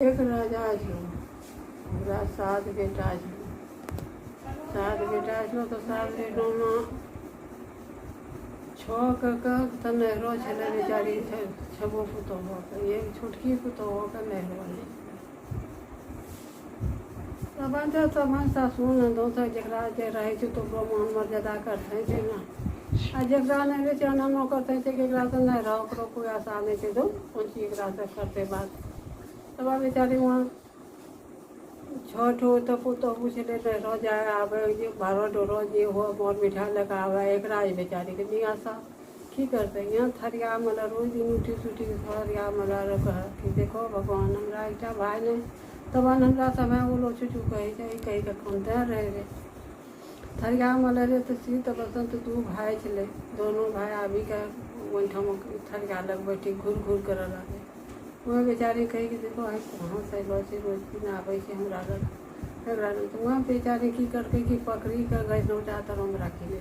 एक राजा छो, ओकरा 7 बेटा छो। 7 बेटा छो तो 7 बेटों में 6 के तो नहरो छे बेचारी 6गो पुतोह के, एक छोटकी पुतोह के नहरो नहीं। तब सासु नंदो तक जकरा जे रहे छै तो मान मर्यादा करते छै ना, आ जकरा नहीं रहे छै अननो करते छै केकरा से नहीं रहो ओकरो कोई आशा नहीं छै तो कौन चीज एकरा से करते बात। तब बेचारी वहाँ 6 ठो तो पुतोहू छे नहरो जाए आवे भारो डोरो जे हो मोर मिठा लगा आवे एकरा बेचारी के नहीं आशा की करते। यहाँ थरिया मला रोज दिन उठी सुठी थरिया मला कह कि देखो भगवान हमरा एकटा भाई नहीं, तब हमरा समय बोलो चुचू कही के कौनते रहे थरिया मला रे तो शीत बसंत 2 भाई छे, दोनों भाई आबी के ओठम थरिया लग बैठी घूर घूर कर लगे। वह बेचारी कही कि देखो है कहाँ से अलो से रोज दिन आवे छे हमरा लग तो वहाँ बेचारी की करके कि पकड़ी कर गए नौटा तरम राखी ले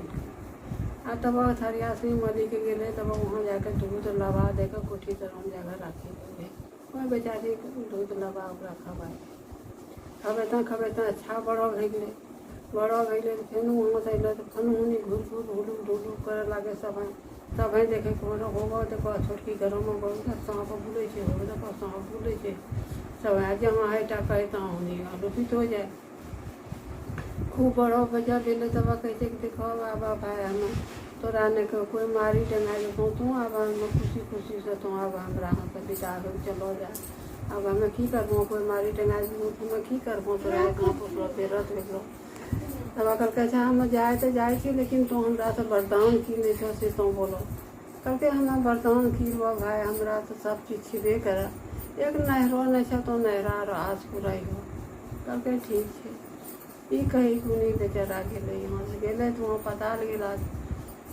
आ तब थरिया से मली के गेले तब वहाँ जाकर दूध लबा देकर कोठी तरम जगह राखी ले वह बेचारी दूध लबा ओकरा खबेता अच्छा बड़ो भे गेले फेन वहाँ से अल तो फेन हुनी घूर घूर हुलू ढुलू करे लगे सब देखे होगा देखो छोटकी घरों में बहुत सांप बुले हो देखो सांप बुले सब जहाँ है टा कहे तहाँ होनी लुपित हो जाए खूब बड़ो बजा दिले तब कहते कि देखो बाबा भाई हमें तोरा ने कोई मारी टंगा देतो तू अब हम खुशी खुशी से तू अब हमरा यहाँ से बिता चलो जा अब हमें की करबो कोई मारी टंगा तुम्हें की करबो तोरा गाँव पुसलो बेरत भेजलो तब कहलके हम जाए तो जाए छी लेकिन तो हमरा से वरदान की नहीं छो से तो बोलो कहलके हमरा वरदान की लो भाई हमरा तो सब चीज छिबे करे एक नहरो नहीं छो तो नहरा रो आस पुराई हो कहलके ठीक है ई कही गुनी बेचारा गेले यहाँ से गेले तो वहाँ पता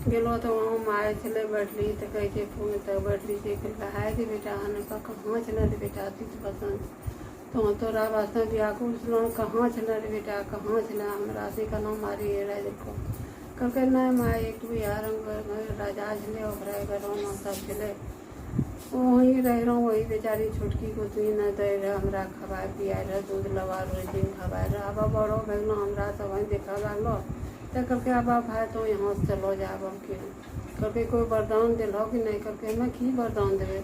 गेलो तो वहाँ माए छे बैठली तो कहे छे फोन तक बैठली से कहलके हाय रे बेटा कहाँ छे रे बेटा तीत बसंत तो तोरा वास्ते व्याकुल छलो कहाँ छे रे बेटा कहाँ छे हमरा से कना मारी रहे देखो कहलके नहीं माँ एक बिहार राजा छे ओकरा घरों में सब छे वहीं रह रहा वही बेचारी छोटकी को तू नहीं दे रहे हमरा खवाए पियाए रहे दूध लबा रोज दिन खवाए रहे अब बड़ो भगलो हमरा सब वहीं देखा लगलो तो कहलके अब भाई तो यहाँ से चलो जाब कहलके कोई वरदान दिलो कि नहीं कहलके हमें की वरदान देवे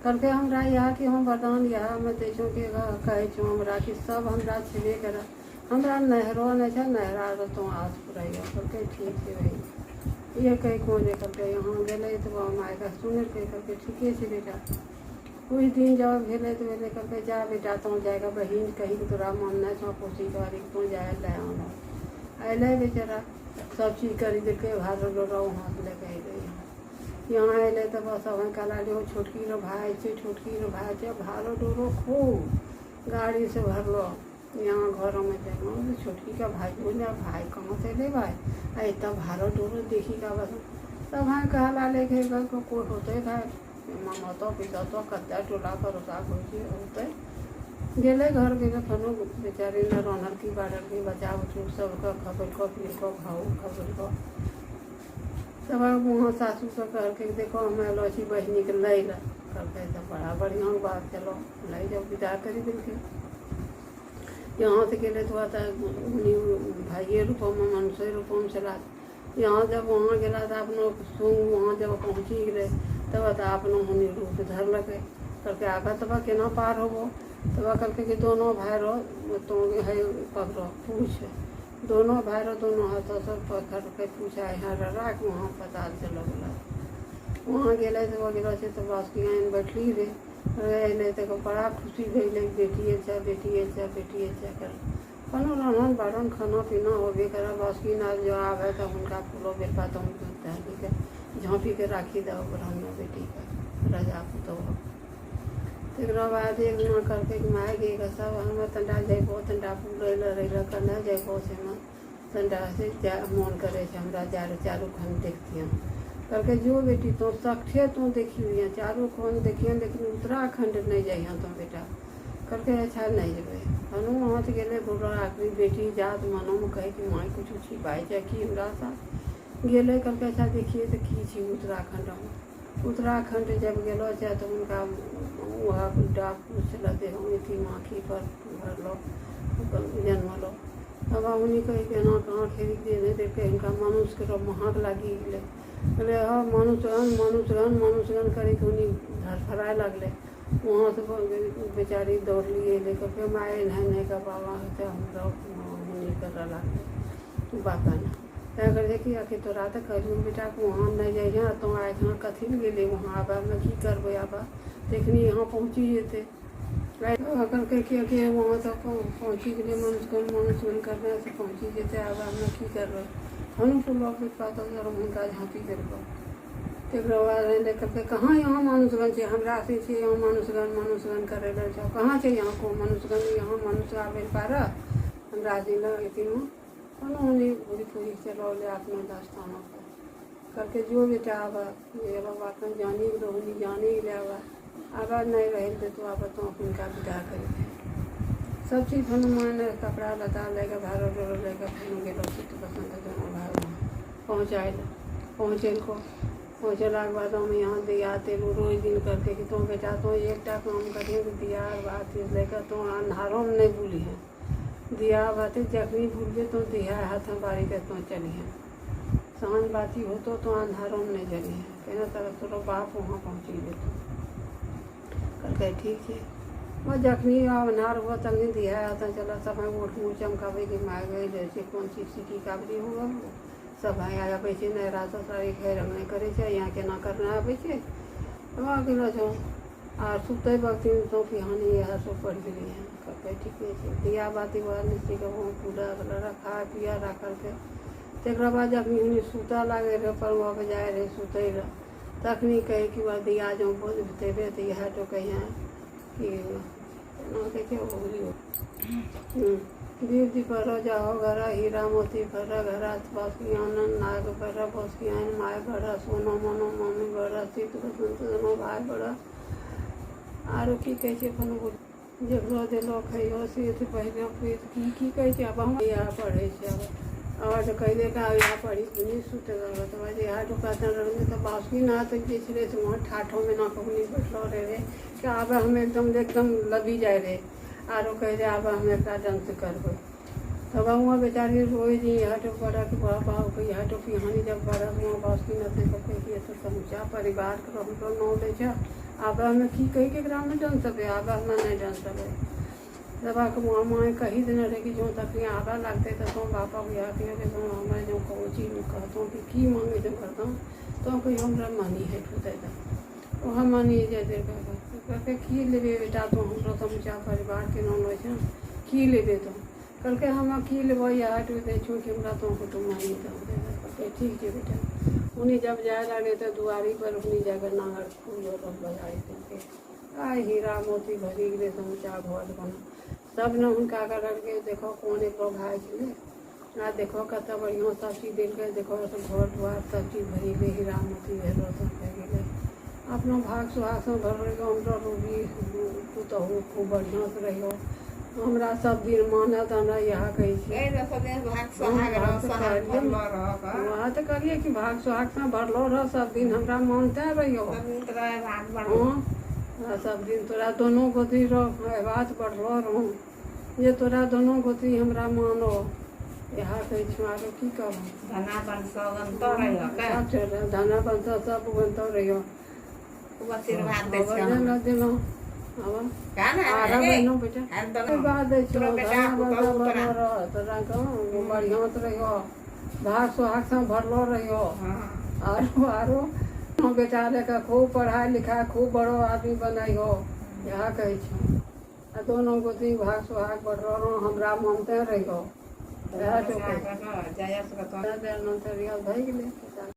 कहलके हमरा यहाँ कि हम वरदान यहाँ में दे छो कि कहे छो हमरा कि सब हमरा छेबे करे हमरा नहरो नहीं छे नहरा रो तो आस पुराइयो कहलके ठीक है भाई ये कही कौन कहलके यहाँ गेले तो माय का सुन के कहलके ठीके छे बेटा कुछ दिन जब भेले तो भेले कहलके जा बेटा तो जाएगा बहिन कही तोरा मन नहीं छो कोसी करी तो जाए ले आना अले बेचारा सब चीज करी देखे भार डोरा वहाँ से लेके गई यहाँ अले तो बस वहीं कला लो छोटकी रो भाई छे भारो डोरो खूब गाड़ी से भरलो यहाँ घरों में देखो छोटकी का भाई बोले भाई कहाँ से ले भाई इतना भारो डोरो देखी का बस तब वहाँ कहला लेके को कोई होते भाई मामा तो पिता तो कत्ता टोला भरोसा होते गेले घर गेले फनो बेचारी ने रौनक की बाड़र की बचा उठू सबका खबर को पी को खाओ खबर को तब वहाँ सासू से कह के देखो हमें लौची बहनी के लै ला कहते तो बड़ा बढ़िया बात चलो लै जाओ विदा करी दिल के यहाँ से गेले तो आता भाइये रूपों में मनुष्य रूपों में चला यहाँ जब वहाँ गेला तो अपनो सूंग वहाँ जब पहुँची गए तब अपनो होनी रूप धर लगे करके आगा तब केना पार होबो तब कहलके कि दोनों भाई रो तो है पकड़ो पूछ दोनों भाई रो दोनों हाथों से पकड़ के पूछा यहाँ राख वहाँ पता चलो गला वहाँ गेले तो गेलो से तो बस की आइन बैठली रे रहे तो बड़ा खुशी भैले बेटिए कर कोनो रनन बारन खाना पीना होबे करे बस की ना जो आवे तो उनका फूलो बेलपा तो झाँपी के राखी दो ब्राह्मण बेटी का राजा तो एक बाद एक ना करके माय गे सब हम तंडा जेबो तंडा फूल रह करना जेबो से तंडा से मन करे हमरा चारू खन देखती करके जो बेटी तो सखे तो देखिए चारू खन देखिए लेकिन उत्तराखंड नहीं जाइए तो बेटा करके अच्छा नहीं जेबे हनु वहाँ से गेले बोलो आखिरी बेटी जात मनो में कहे कि माँ कुछ छिपाई जाए कि हमरा सा गेले करके अच्छा देखिए तो की छी उत्तराखंड में उत्तराखंड जब गेलो छै तो उनका वहाँ डाक पूछलते हम थी आँखी पर भरलो जन्मलो। अब उन्हीं कही केना कहाँ खेल नहीं देखे इनका मनुष्य के महक लगी गए बोले हाँ मनुष्यगन करे धरफराए लगले। वहाँ से बेचारी दौड़ लिए लेकर फिर माए नहीं का बाबा होते हम कर लगले बापा ना क्या कर कि आखिर तो रात कहूँ बेटा को वहाँ नहीं जाइए तो आए यहाँ कथी गेले वहाँ आबा में की करबे आबा देखनी यहाँ पहुँची जेते अगर कह के वहाँ तक पहुँची गए मनुष्य करने से पहुँची जेते आबा में की करबे हम तो लोग पाता उनका झाँपी करबो एक लेकर के कहाँ यहाँ मनुष्यगन से हमरा से यहाँ मनुष्यगन करे कहाँ से यहाँ को मनुष्यगन यहाँ मनुष्य आबे पारा हमरा से उन्होंने पूरी पूरी चलो ले अपने दास्तानों पर करके जो बेटा आवा ये बाबा अपन जानी रोहनी जानी ले आवा नहीं रहे तो आवा तो उनका विदा करेंगे सब चीज़ हनुमान कपड़ा लता लेकर भारो डोरो लेकर फिर गेलो चित्त पसंद दोनों भाई पहुँचाए पहुँचे को पहुँचला के बाद हम यहाँ दिया तेल रोज दिन करके कि तुम बेटा तो एक काम करिए दिया बात लेकर तो अंधारों में नहीं भूली है दिया बातें जखनी भूल तो दिया हाथ में बारी के तो चली है सांझ बाती हो तो अंधारों में नहीं जली है कहना तरह चलो बाप वहाँ पहुँची दे तो कल कहे ठीक है वो जखनी अंधार हुआ तखनी दिया हाथ चला सब ओठ मुँह चमकावे कि मार गए जैसे कौन चीज सीटी काबरी हुआ वो सब आया बैठे नहीं रात सारी खैर नहीं करे यहाँ के ना करना आबे वहाँ गेलो छो आ सुते वक्त तो हानि यह सब पड़ गई है करके ठीक है दिया बाती हुआ निश्चित के वहाँ पूरा खा पिया रख के तक बाद जब उन्हें सूता लगे रहे पर वहाँ जाए रहे सुते रहे तखनी कहे कि वह दिया जो बोझ देवे तो यह तो कहीं कि देखे हो दीदी पर जाओ घर हीरा मोती भर घर बसकी आनंद नाग भर बसकी आन माए भर सोनो मनो मम्मी भर चित बसंत दोनों भाई भर आरो की कहे अपन जगलो दिलो खइयो से पहले की कहे अब हम यहाँ पढ़े अब तो कह देगा यहाँ पढ़ी नहीं सुते तो यहाँ तो कहते रहे तो बासुकी ना तो पिछले से वहाँ ठाठों में ना कहनी बैठलो रहे कि अब हम एकदम लबी जाए रहे आरो कह दे अब हम एक ढंग से करबे तब वहाँ बेचारी रोई जी यहाँ तो पड़ा कि बाबा यहाँ तो पिहानी जब बड़ा वहाँ बासुकी नथे कहे तो समझा परिवार के हम तो नौ ले अब हमें की कही के ग्राम में जान सके अब हमें नहीं जान सके जब वहाँ माँ कही देना रहे कि जो तक यहाँ आगा लगते तो बापा को यहाँ के तो हमें जो कोची कहता हूँ कि मांगे जो करता हूँ तो कोई हमरा मानी है ठूते वहाँ मानी जाते करके की लेबे बेटा तो हम समझा परिवार के नाम हो की लेबे तो कल के हम की लेब यहाँ दे छू कि हमरा तो कुटुम्ब मानी तो ठीक है बेटा उन्हीं जब जाए लगे तो दुआरी पर उन्हीं जगह नागर फूल और बजाई करके आ हीरा मोती भरी गए समझा घर बना सब न उनका करके देखो कौन एक भाई छे आ देखो कत बढ़िया सब चीज देख के देखो सब घर द्वार सब चीज भरी गए हीरा मोती भेलो सब भर गए अपना भाग सुहाग से भर रही हम रूबी पुतहु खूब बढ़िया से रहियो हमरा सब दिन मानत हमरा यहाँ कही वहाँ तो करिए कि भाग सुहाग से भरलो रह सब दिन हमरा मानते रहियो सब दिन तोरा दोनों गोती बात बढ़लो रहूँ ये तोरा दोनों गोती हमरा मानो यहाँ कही छुआरो की कहूँ धना बंस सब बनतो रहियो दिलो बढ़िया रहियो भाग सुहाग से भरलो रहियो आरो बेटा लेकर खूब पढ़ाई लिखाई खूब बड़ो आदमी बनाइयो यहाँ कहे दोनों गोती भाग सुहाग बढ़लो हमरा मानते रहियो भाई गेले।